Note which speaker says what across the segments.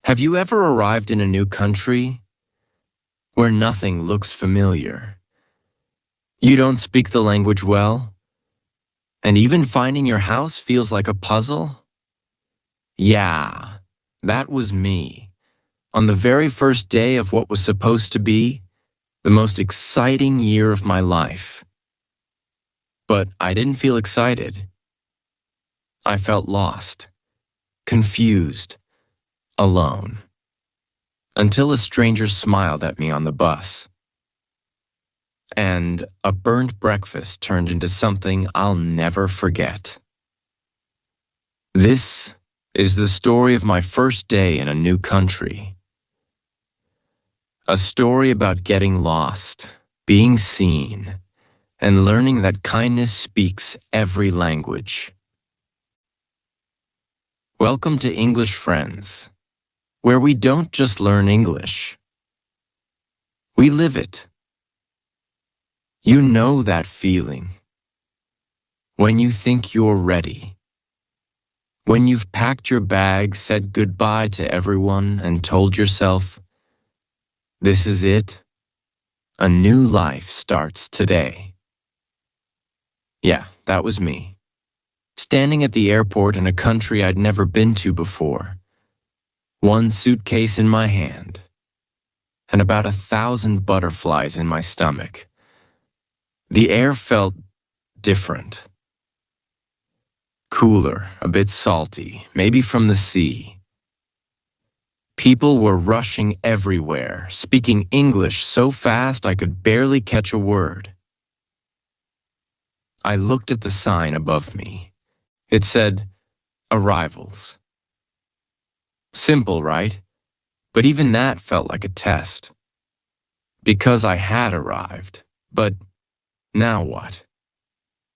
Speaker 1: Have you ever arrived in a new country where nothing looks familiar? You don't speak the language well, and even finding your house feels like a puzzle? Yeah, that was me. On the very first day of what was supposed to be the most exciting year of my life. But I didn't feel excited. I felt lost, confused, alone, until a stranger smiled at me on the bus. And a burnt breakfast turned into something I'll never forget. This is the story of my first day in a new country. A story about getting lost, being seen, and learning that kindness speaks every language. Welcome to English Friends, where we don't just learn English. We live it. You know that feeling. When you think you're ready. When you've packed your bag, said goodbye to everyone, and told yourself, this is it. A new life starts today. Yeah, that was me. Standing at the airport in a country I'd never been to before. One suitcase in my hand, and about 1,000 butterflies in my stomach. The air felt different. Cooler, a bit salty, maybe from the sea. People were rushing everywhere, speaking English so fast I could barely catch a word. I looked at the sign above me. It said, Arrivals. Simple, right? But even that felt like a test. Because I had arrived. But now what?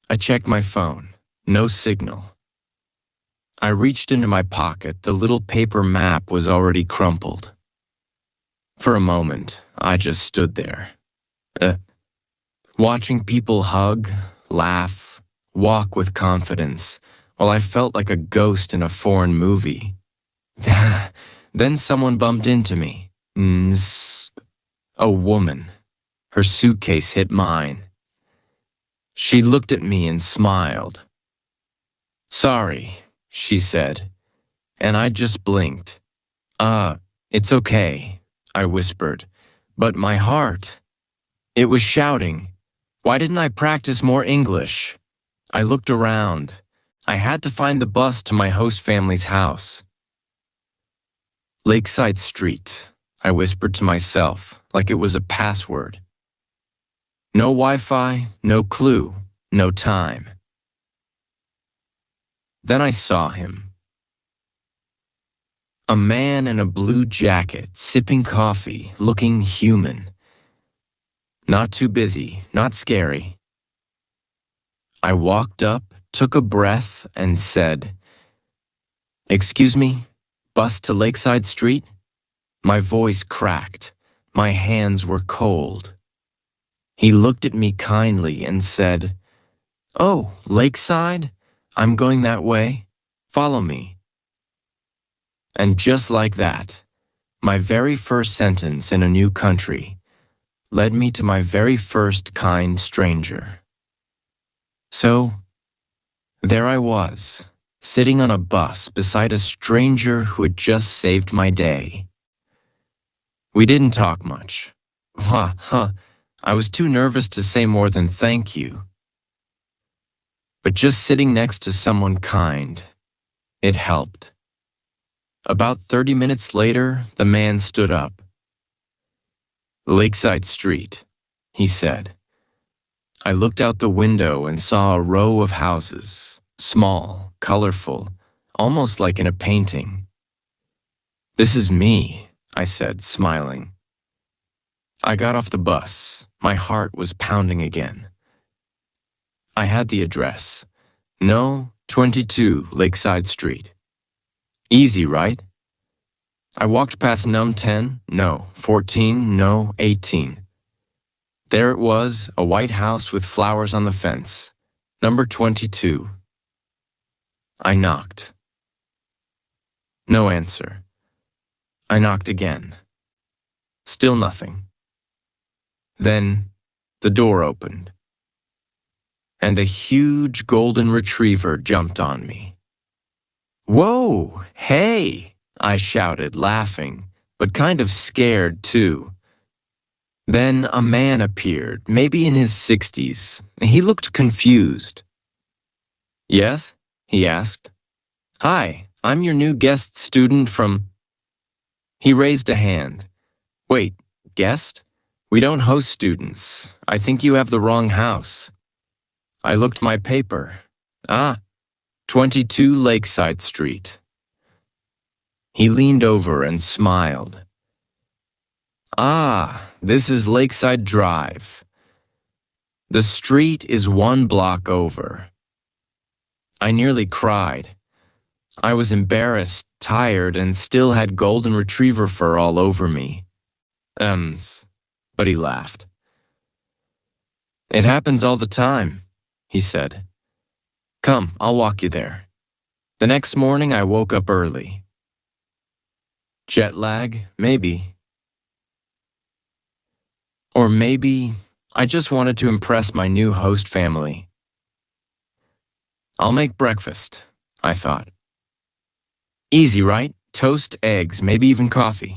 Speaker 1: I checked my phone. No signal. I reached into my pocket. The little paper map was already crumpled. For a moment, I just stood there. Watching people hug, laugh, walk with confidence, while I felt like a ghost in a foreign movie. Then someone bumped into me. A woman. Her suitcase hit mine. She looked at me and smiled. Sorry, she said, and I just blinked. It's okay, I whispered, but my heart, it was shouting. Why didn't I practice more English? I looked around. I had to find the bus to my host family's house. Lakeside Street, I whispered to myself, like it was a password. No Wi-Fi, no clue, no time. Then I saw him. A man in a blue jacket, sipping coffee, looking human. Not too busy, not scary. I walked up, took a breath, and said, Excuse me, bus to Lakeside Street? My voice cracked. My hands were cold. He looked at me kindly and said, Oh, Lakeside? I'm going that way. Follow me. And just like that, my very first sentence in a new country led me to my very first kind stranger. So, there I was, sitting on a bus beside a stranger who had just saved my day. We didn't talk much. I was too nervous to say more than thank you. But just sitting next to someone kind, it helped. About 30 minutes later, the man stood up. Lakeside Street, he said. I looked out the window and saw a row of houses, small, colorful, almost like in a painting. This is me, I said, smiling. I got off the bus. My heart was pounding again. I had the address. No, 22 Lakeside Street. Easy, right? I walked past num 10, no, 14, no, 18. There it was, a white house with flowers on the fence. Number 22. I knocked. No answer. I knocked again. Still nothing. Then the door opened, and a huge golden retriever jumped on me. "Whoa, hey!" I shouted, laughing, but kind of scared too. Then a man appeared, maybe in his 60s. He looked confused. "Yes?" he asked. "Hi, I'm your new guest student from—" He raised a hand. "Wait, guest? We don't host students. I think you have the wrong house." I looked my paper. 22 Lakeside Street. He leaned over and smiled. This is Lakeside Drive. The street is 1 block over." I nearly cried. I was embarrassed, tired, and still had golden retriever fur all over me. But he laughed. "It happens all the time," he said. "Come, I'll walk you there." The next morning I woke up early. Jet lag, maybe. Or maybe I just wanted to impress my new host family. "I'll make breakfast," I thought. Easy, right? Toast, eggs, maybe even coffee.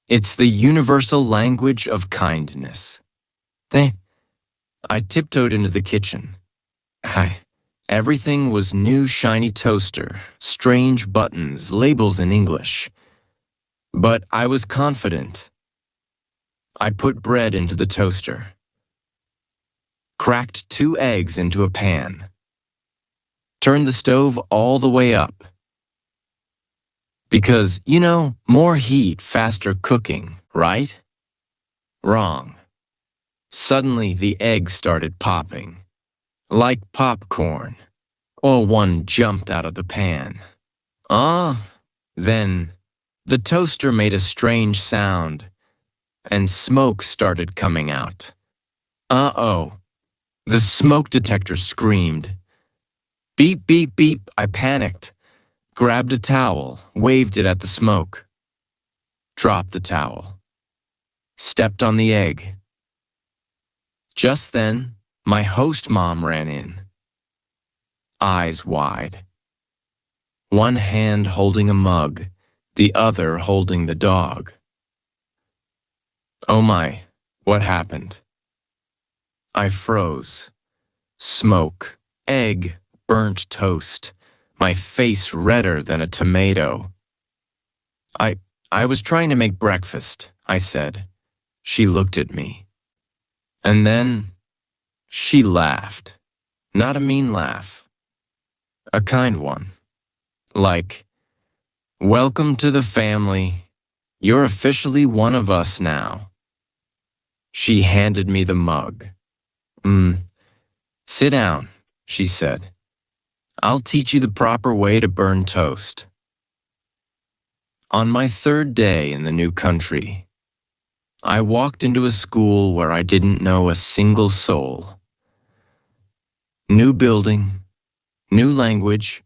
Speaker 1: It's the universal language of kindness. I tiptoed into the kitchen. Everything was new shiny toaster, strange buttons, labels in English. But I was confident. I put bread into the toaster. Cracked 2 eggs into a pan. Turned the stove all the way up. Because, more heat, faster cooking, right? Wrong. Suddenly the eggs started popping. Like popcorn. One jumped out of the pan. Then the toaster made a strange sound, and smoke started coming out. The smoke detector screamed. Beep, beep, beep, I panicked. Grabbed a towel, waved it at the smoke. Dropped the towel. Stepped on the egg. Just then, my host mom ran in. Eyes wide. One hand holding a mug, the other holding the dog. Oh my, what happened? I froze. Smoke, egg, burnt toast, my face redder than a tomato. I was trying to make breakfast, I said. She looked at me. And then she laughed. Not a mean laugh. A kind one. Like, "Welcome to the family. You're officially one of us now." She handed me the mug. "Sit down," she said. "I'll teach you the proper way to burn toast." On my 3rd day in the new country, I walked into a school where I didn't know a single soul. New building, new language,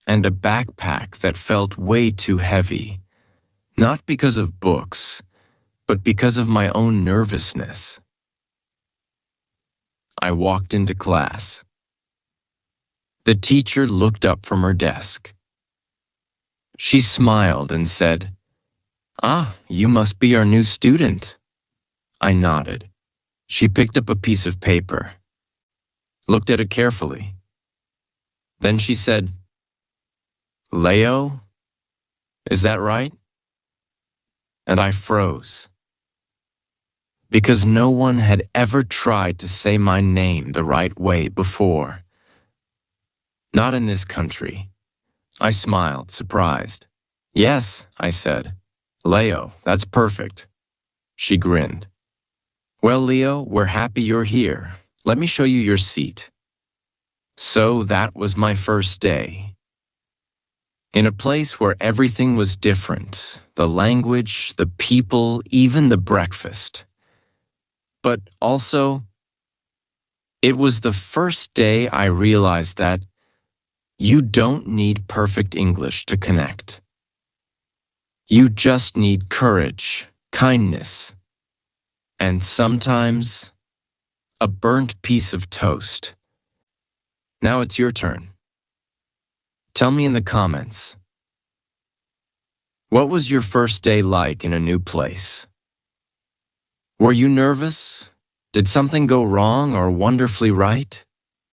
Speaker 1: and a backpack that felt way too heavy, not because of books, but because of my own nervousness. I walked into class. The teacher looked up from her desk. She smiled and said, "You must be our new student." I nodded. She picked up a piece of paper, looked at it carefully. Then she said, "Leo, is that right?" And I froze. Because no one had ever tried to say my name the right way before. Not in this country. I smiled, surprised. "Yes," I said. "Leo, that's perfect." She grinned. "Well, Leo, we're happy you're here. Let me show you your seat." So that was my first day. In a place where everything was different, the language, the people, even the breakfast. But also, it was the first day I realized that you don't need perfect English to connect. You just need courage, kindness, and sometimes a burnt piece of toast. Now it's your turn. Tell me in the comments, what was your first day like in a new place? Were you nervous? Did something go wrong or wonderfully right?